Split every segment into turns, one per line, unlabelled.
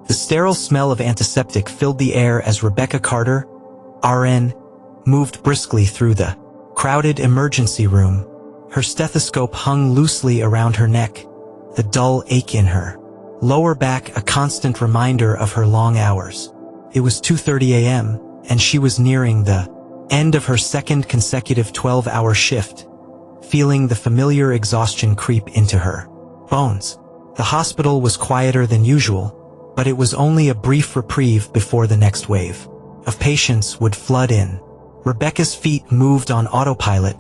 The sterile smell of antiseptic filled the air as Rebecca Carter, RN, moved briskly through the crowded emergency room. Her stethoscope hung loosely around her neck, the dull ache in her lower back a constant reminder of her long hours. It was 2:30 a.m., and she was nearing the end of her second consecutive 12-hour shift, feeling the familiar exhaustion creep into her bones. The hospital was quieter than usual, but it was only a brief reprieve before the next wave of patients would flood in. Rebecca's feet moved on autopilot,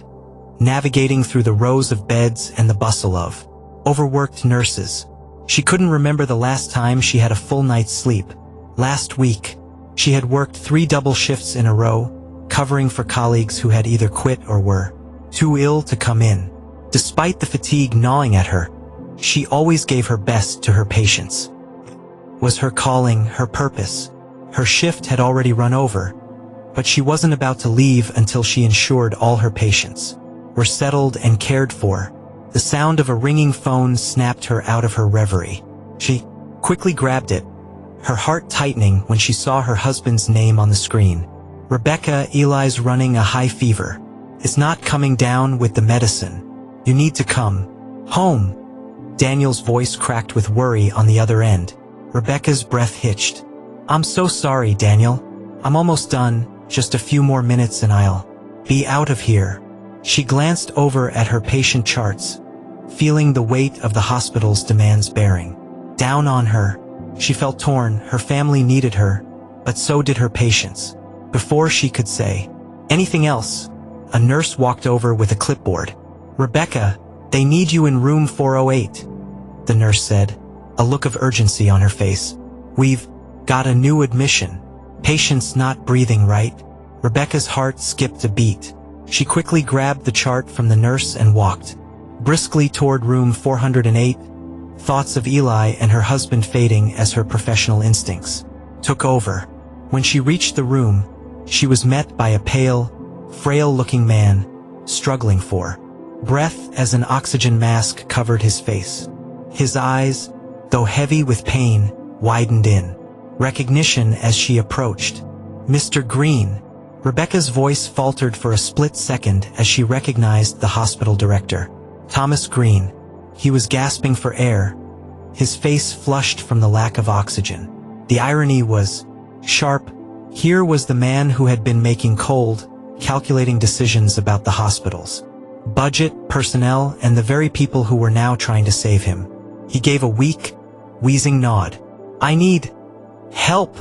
navigating through the rows of beds and the bustle of overworked nurses. She couldn't remember the last time she had a full night's sleep. Last week, she had worked 3 double shifts in a row, covering for colleagues who had either quit or were too ill to come in. Despite the fatigue gnawing at her, she always gave her best to her patients. It was her calling, her purpose. Her shift had already run over, but she wasn't about to leave until she ensured all her patients were settled and cared for. The sound of a ringing phone snapped her out of her reverie. She quickly grabbed it, her heart tightening when she saw her husband's name on the screen. "Rebecca, Eli's running a high fever. It's not coming down with the medicine. You need to come home." Daniel's voice cracked with worry on the other end. Rebecca's breath hitched. "I'm so sorry, Daniel. I'm almost done, just a few more minutes and I'll be out of here." She glanced over at her patient charts, feeling the weight of the hospital's demands bearing down on her. She felt torn. Her family needed her, but so did her patients. Before she could say anything else, a nurse walked over with a clipboard. "Rebecca, they need you in room 408, the nurse said, a look of urgency on her face. "We've got a new admission. Patient's not breathing right." Rebecca's heart skipped a beat. She quickly grabbed the chart from the nurse and walked briskly toward room 408, thoughts of Eli and her husband fading as her professional instincts took over. When she reached the room, she was met by a pale, frail-looking man, struggling for breath as an oxygen mask covered his face. His eyes, though heavy with pain, widened in recognition as she approached. "Mr. Green." Rebecca's voice faltered for a split second as she recognized the hospital director. Thomas Green. He was gasping for air, his face flushed from the lack of oxygen. The irony was sharp. Here was the man who had been making cold, calculating decisions about the hospital's budget, personnel, and the very people who were now trying to save him. He gave a weak, wheezing nod. "I need help,"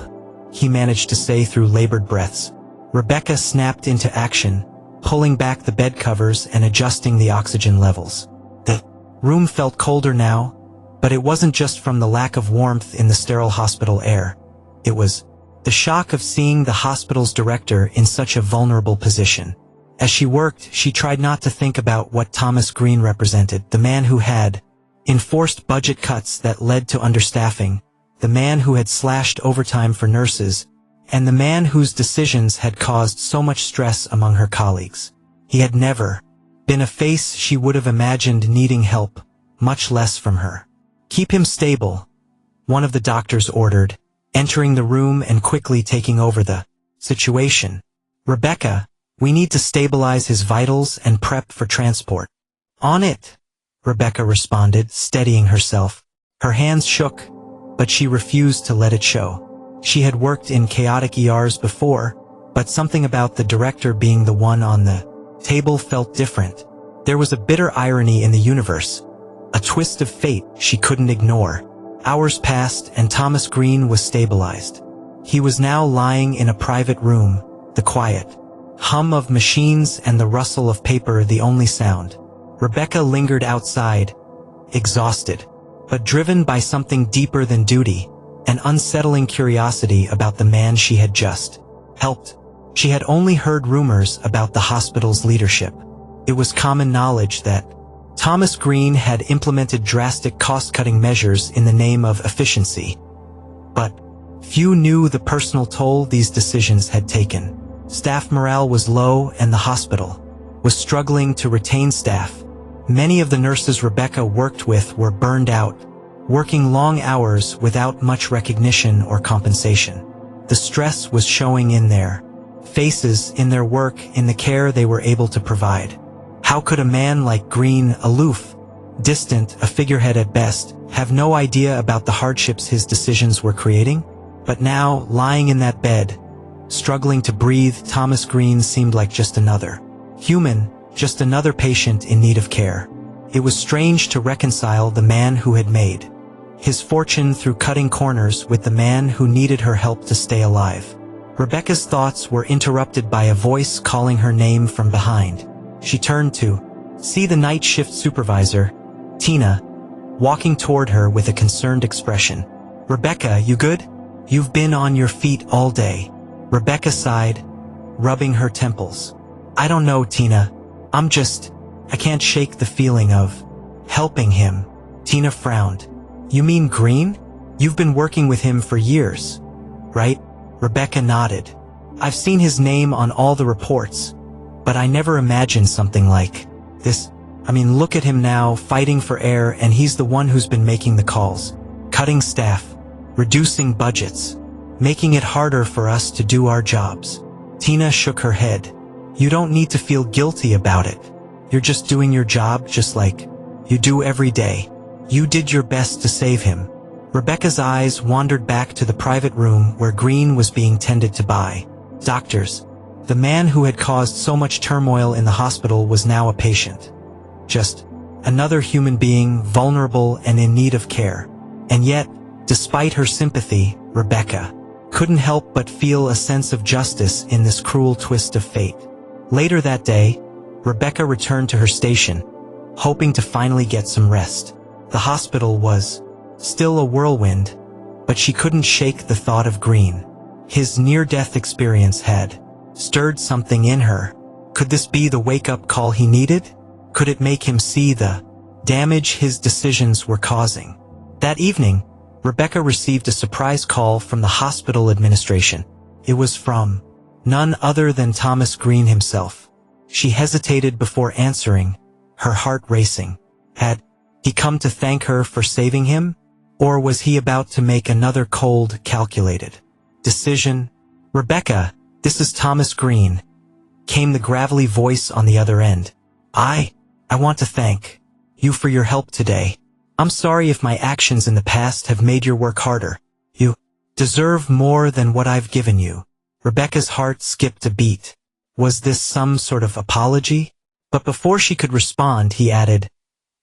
he managed to say through labored breaths. Rebecca snapped into action, pulling back the bed covers and adjusting the oxygen levels. The room felt colder now, but it wasn't just from the lack of warmth in the sterile hospital air. It was the shock of seeing the hospital's director in such a vulnerable position. As she worked, she tried not to think about what Thomas Green represented, the man who had enforced budget cuts that led to understaffing, the man who had slashed overtime for nurses, and the man whose decisions had caused so much stress among her colleagues. He had never been a face she would have imagined needing help, much less from her. "Keep him stable," one of the doctors ordered, entering the room and quickly taking over the situation. "Rebecca, we need to stabilize his vitals and prep for transport." "On it," Rebecca responded, steadying herself. Her hands shook, but she refused to let it show. She had worked in chaotic ERs before, but something about the director being the one on the table felt different. There was a bitter irony in the universe, a twist of fate she couldn't ignore. Hours passed and Thomas Green was stabilized. He was now lying in a private room, the quiet hum of machines and the rustle of paper the only sound. Rebecca lingered outside, exhausted, but driven by something deeper than duty, an unsettling curiosity about the man she had just helped. She had only heard rumors about the hospital's leadership. It was common knowledge that Thomas Green had implemented drastic cost-cutting measures in the name of efficiency. But few knew the personal toll these decisions had taken. Staff morale was low and the hospital was struggling to retain staff. Many of the nurses Rebecca worked with were burned out, working long hours without much recognition or compensation. The stress was showing in their faces, in their work, in the care they were able to provide. How could a man like Green, aloof, distant, a figurehead at best, have no idea about the hardships his decisions were creating? But now, lying in that bed, struggling to breathe, Thomas Green seemed like just another human, just another patient in need of care. It was strange to reconcile the man who had made his fortune through cutting corners with the man who needed her help to stay alive. Rebecca's thoughts were interrupted by a voice calling her name from behind. She turned to see the night shift supervisor, Tina, walking toward her with a concerned expression. "Rebecca, you good? You've been on your feet all day." Rebecca sighed, rubbing her temples. "I don't know, Tina. I can't shake the feeling of helping him." Tina frowned. "You mean Green? You've been working with him for years, right?" Rebecca nodded. "I've seen his name on all the reports, but I never imagined something like this. I mean, look at him now, fighting for air, and he's the one who's been making the calls, cutting staff, reducing budgets, making it harder for us to do our jobs." Tina shook her head. "You don't need to feel guilty about it. You're just doing your job just like you do every day. You did your best to save him." Rebecca's eyes wandered back to the private room where Green was being tended to by doctors. The man who had caused so much turmoil in the hospital was now a patient. Just another human being, vulnerable and in need of care. And yet, despite her sympathy, Rebecca couldn't help but feel a sense of justice in this cruel twist of fate. Later that day, Rebecca returned to her station, hoping to finally get some rest. The hospital was still a whirlwind, but she couldn't shake the thought of Green. His near-death experience had stirred something in her. Could this be the wake-up call he needed? Could it make him see the damage his decisions were causing? That evening, Rebecca received a surprise call from the hospital administration. It was from none other than Thomas Green himself. She hesitated before answering, her heart racing. Had he come to thank her for saving him? Or was he about to make another cold, calculated decision? "Rebecca, this is Thomas Green," came the gravelly voice on the other end. I want to thank you for your help today. I'm sorry if my actions in the past have made your work harder. You deserve more than what I've given you." Rebecca's heart skipped a beat. Was this some sort of apology? But before she could respond, he added,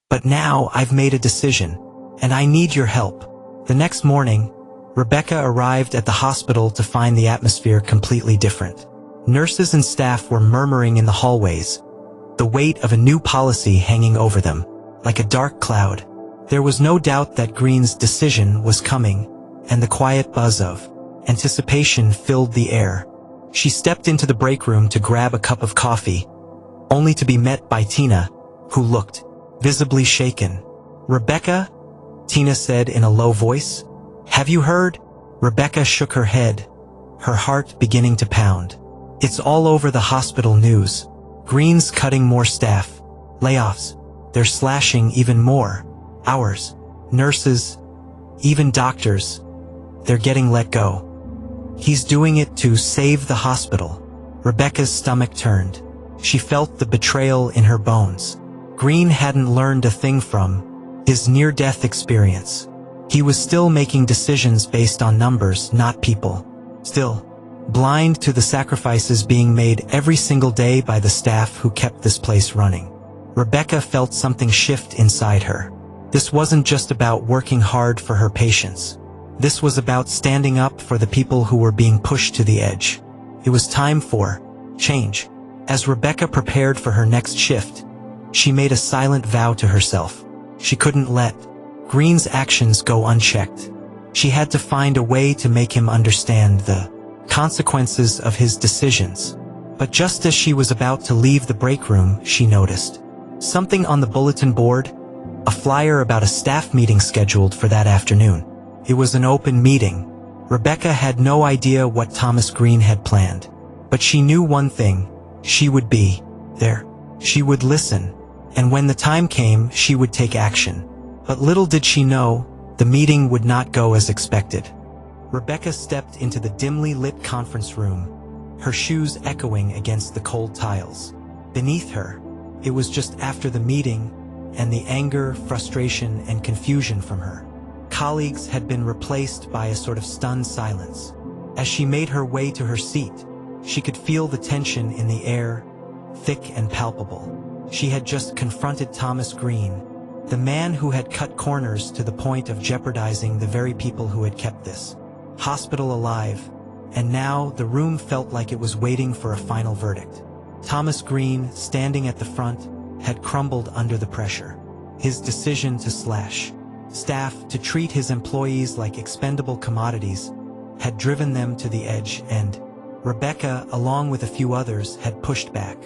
"But now I've made a decision, and I need your help." The next morning, Rebecca arrived at the hospital to find the atmosphere completely different. Nurses and staff were murmuring in the hallways, the weight of a new policy hanging over them, like a dark cloud. There was no doubt that Green's decision was coming, and the quiet buzz of anticipation filled the air. She stepped into the break room to grab a cup of coffee, only to be met by Tina, who looked visibly shaken. "Rebecca," Tina said in a low voice, "have you heard?" Rebecca shook her head, her heart beginning to pound. "It's all over the hospital news. Green's cutting more staff. Layoffs. They're slashing even more. Hours. Nurses. Even doctors. They're getting let go. He's doing it to save the hospital." Rebecca's stomach turned. She felt the betrayal in her bones. Green hadn't learned a thing from his near-death experience. He was still making decisions based on numbers, not people. Still blind to the sacrifices being made every single day by the staff who kept this place running. Rebecca felt something shift inside her. This wasn't just about working hard for her patients. This was about standing up for the people who were being pushed to the edge. It was time for change. As Rebecca prepared for her next shift, she made a silent vow to herself. She couldn't let Green's actions go unchecked. She had to find a way to make him understand the consequences of his decisions. But just as she was about to leave the break room, she noticed something on the bulletin board, a flyer about a staff meeting scheduled for that afternoon. It was an open meeting. Rebecca had no idea what Thomas Green had planned. But she knew one thing: she would be there. She would listen. And when the time came, she would take action. But little did she know, the meeting would not go as expected. Rebecca stepped into the dimly lit conference room, her shoes echoing against the cold tiles. Beneath her, it was just after the meeting, and the anger, frustration, and confusion from her colleagues had been replaced by a sort of stunned silence. As she made her way to her seat, she could feel the tension in the air, thick and palpable. She had just confronted Thomas Green, the man who had cut corners to the point of jeopardizing the very people who had kept this hospital alive, and now the room felt like it was waiting for a final verdict. Thomas Green, standing at the front, had crumbled under the pressure. His decision to slash staff, to treat his employees like expendable commodities, had driven them to the edge, and Rebecca, along with a few others, had pushed back.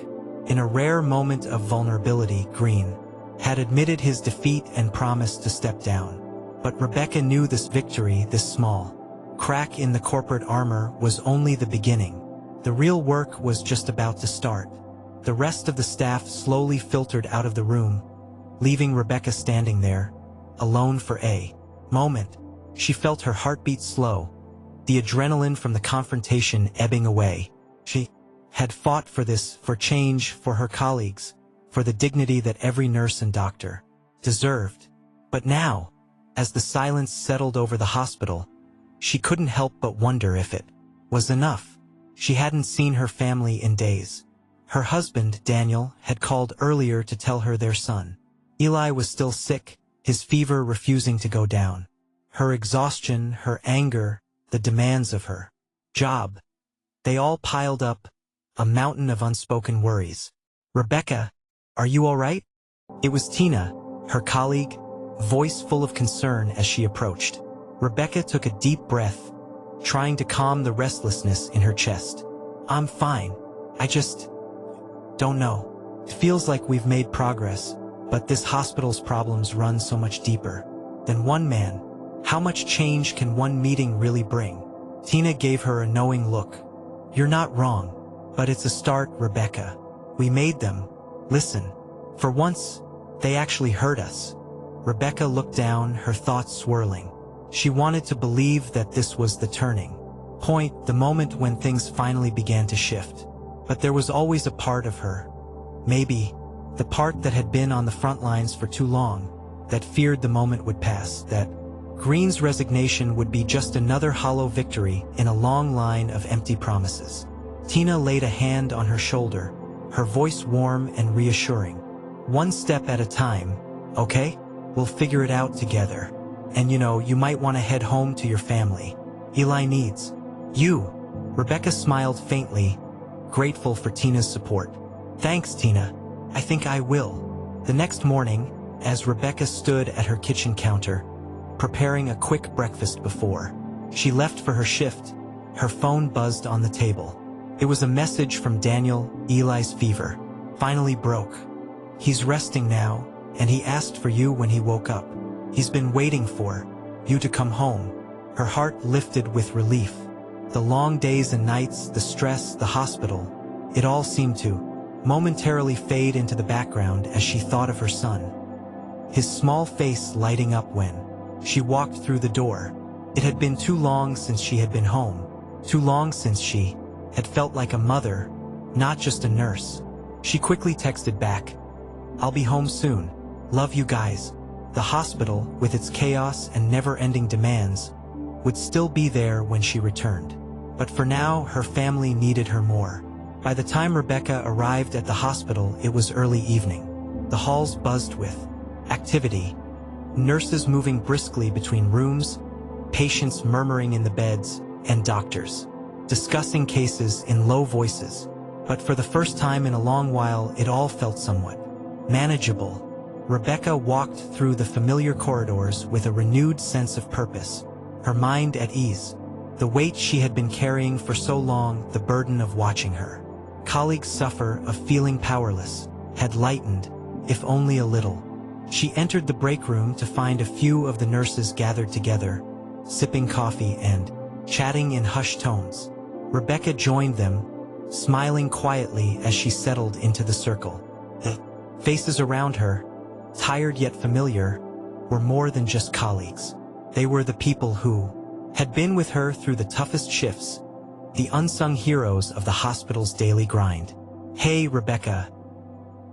In a rare moment of vulnerability, Green had admitted his defeat and promised to step down. But Rebecca knew this victory, this small crack in the corporate armor, was only the beginning. The real work was just about to start. The rest of the staff slowly filtered out of the room, leaving Rebecca standing there, alone for a moment. She felt her heartbeat slow, the adrenaline from the confrontation ebbing away. She had fought for this, for change, for her colleagues, for the dignity that every nurse and doctor deserved. But now, as the silence settled over the hospital, she couldn't help but wonder if it was enough. She hadn't seen her family in days. Her husband, Daniel, had called earlier to tell her their son, Eli, was still sick, his fever refusing to go down. Her exhaustion, her anger, the demands of her job, they all piled up, a mountain of unspoken worries. "Rebecca, are you all right?" It was Tina, her colleague, voice full of concern as she approached. Rebecca took a deep breath, trying to calm the restlessness in her chest. "I'm fine. I just don't know. It feels like we've made progress, but this hospital's problems run so much deeper than one man. How much change can one meeting really bring?" Tina gave her a knowing look. "You're not wrong, but it's a start, Rebecca. We made them listen. For once, they actually heard us." Rebecca looked down, her thoughts swirling. She wanted to believe that this was the turning point, the moment when things finally began to shift. But there was always a part of her, maybe the part that had been on the front lines for too long, that feared the moment would pass, that Green's resignation would be just another hollow victory in a long line of empty promises. Tina laid a hand on her shoulder, her voice warm and reassuring. "One step at a time, okay? We'll figure it out together. And you might want to head home to your family. Eli needs you." Rebecca smiled faintly, grateful for Tina's support. "Thanks, Tina. I think I will." The next morning, as Rebecca stood at her kitchen counter, preparing a quick breakfast before she left for her shift, her phone buzzed on the table. It was a message from Daniel. "Eli's fever finally broke. He's resting now, and he asked for you when he woke up. He's been waiting for you to come home." Her heart lifted with relief. The long days and nights, the stress, the hospital, it all seemed to momentarily fade into the background as she thought of her son, his small face lighting up when she walked through the door. It had been too long since she had been home, too long since she had felt like a mother, not just a nurse. She quickly texted back, "I'll be home soon. Love you guys." The hospital, with its chaos and never-ending demands, would still be there when she returned. But for now, her family needed her more. By the time Rebecca arrived at the hospital, it was early evening. The halls buzzed with activity, nurses moving briskly between rooms, patients murmuring in the beds, and doctors discussing cases in low voices. But for the first time in a long while, it all felt somewhat manageable. Rebecca walked through the familiar corridors with a renewed sense of purpose, her mind at ease. The weight she had been carrying for so long, the burden of watching her colleagues suffer, of feeling powerless, had lightened, if only a little. She entered the break room to find a few of the nurses gathered together, sipping coffee and chatting in hushed tones. Rebecca joined them, smiling quietly as she settled into the circle. The faces around her, tired yet familiar, were more than just colleagues. They were the people who had been with her through the toughest shifts, the unsung heroes of the hospital's daily grind. "Hey, Rebecca,"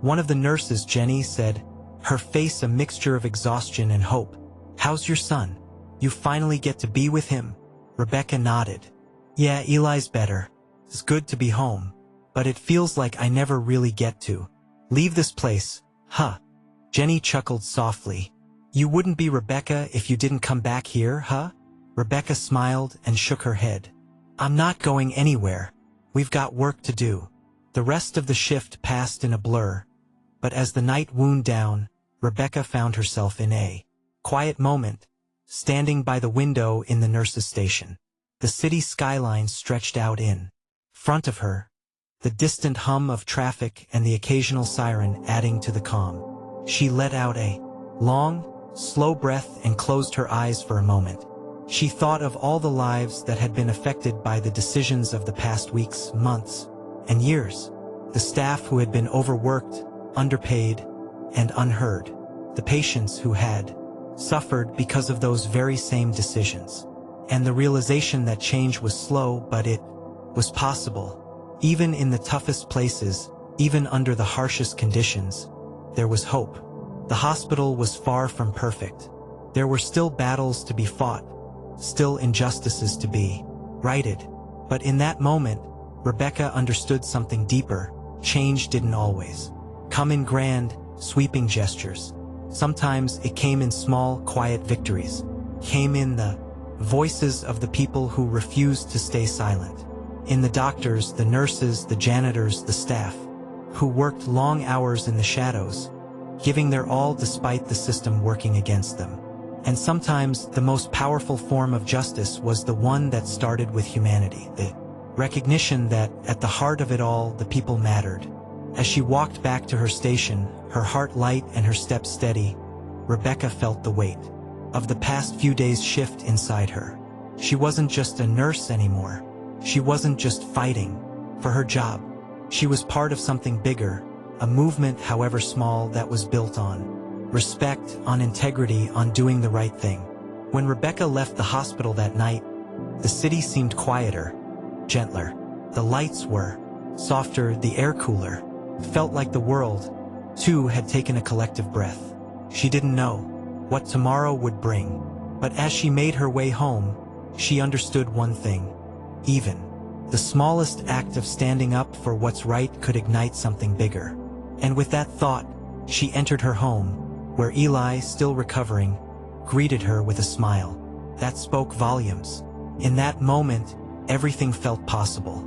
one of the nurses, Jenny, said, her face a mixture of exhaustion and hope. "How's your son? You finally get to be with him?" Rebecca nodded. "Yeah, Eli's better. It's good to be home. But it feels like I never really get to leave this place, huh?" Jenny chuckled softly. "You wouldn't be Rebecca if you didn't come back here, huh?" Rebecca smiled and shook her head. "I'm not going anywhere. We've got work to do." The rest of the shift passed in a blur, but as the night wound down, Rebecca found herself in a quiet moment, standing by the window in the nurse's station. The city skyline stretched out in front of her, the distant hum of traffic and the occasional siren adding to the calm. She let out a long, slow breath and closed her eyes for a moment. She thought of all the lives that had been affected by the decisions of the past weeks, months, and years. The staff who had been overworked, underpaid, and unheard. The patients who had suffered because of those very same decisions. And the realization that change was slow, but it was possible. Even in the toughest places, even under the harshest conditions, there was hope. The hospital was far from perfect. There were still battles to be fought, still injustices to be righted. But in that moment, Rebecca understood something deeper. Change didn't always come in grand, sweeping gestures. Sometimes it came in small, quiet victories, came in the voices of the people who refused to stay silent, in the doctors, the nurses, the janitors, the staff, who worked long hours in the shadows, giving their all despite the system working against them. And sometimes the most powerful form of justice was the one that started with humanity, the recognition that at the heart of it all, the people mattered. As she walked back to her station, her heart light and her steps steady, Rebecca felt the weight of the past few days shift inside her. She wasn't just a nurse anymore. She wasn't just fighting for her job. She was part of something bigger, a movement, however small, that was built on respect, on integrity, on doing the right thing. When Rebecca left the hospital that night, the city seemed quieter, gentler. The lights were softer, the air cooler. It felt like the world, too, had taken a collective breath. She didn't know what tomorrow would bring, but as she made her way home, she understood one thing. Even the smallest act of standing up for what's right could ignite something bigger. And with that thought, she entered her home, where Eli, still recovering, greeted her with a smile that spoke volumes. In that moment, everything felt possible.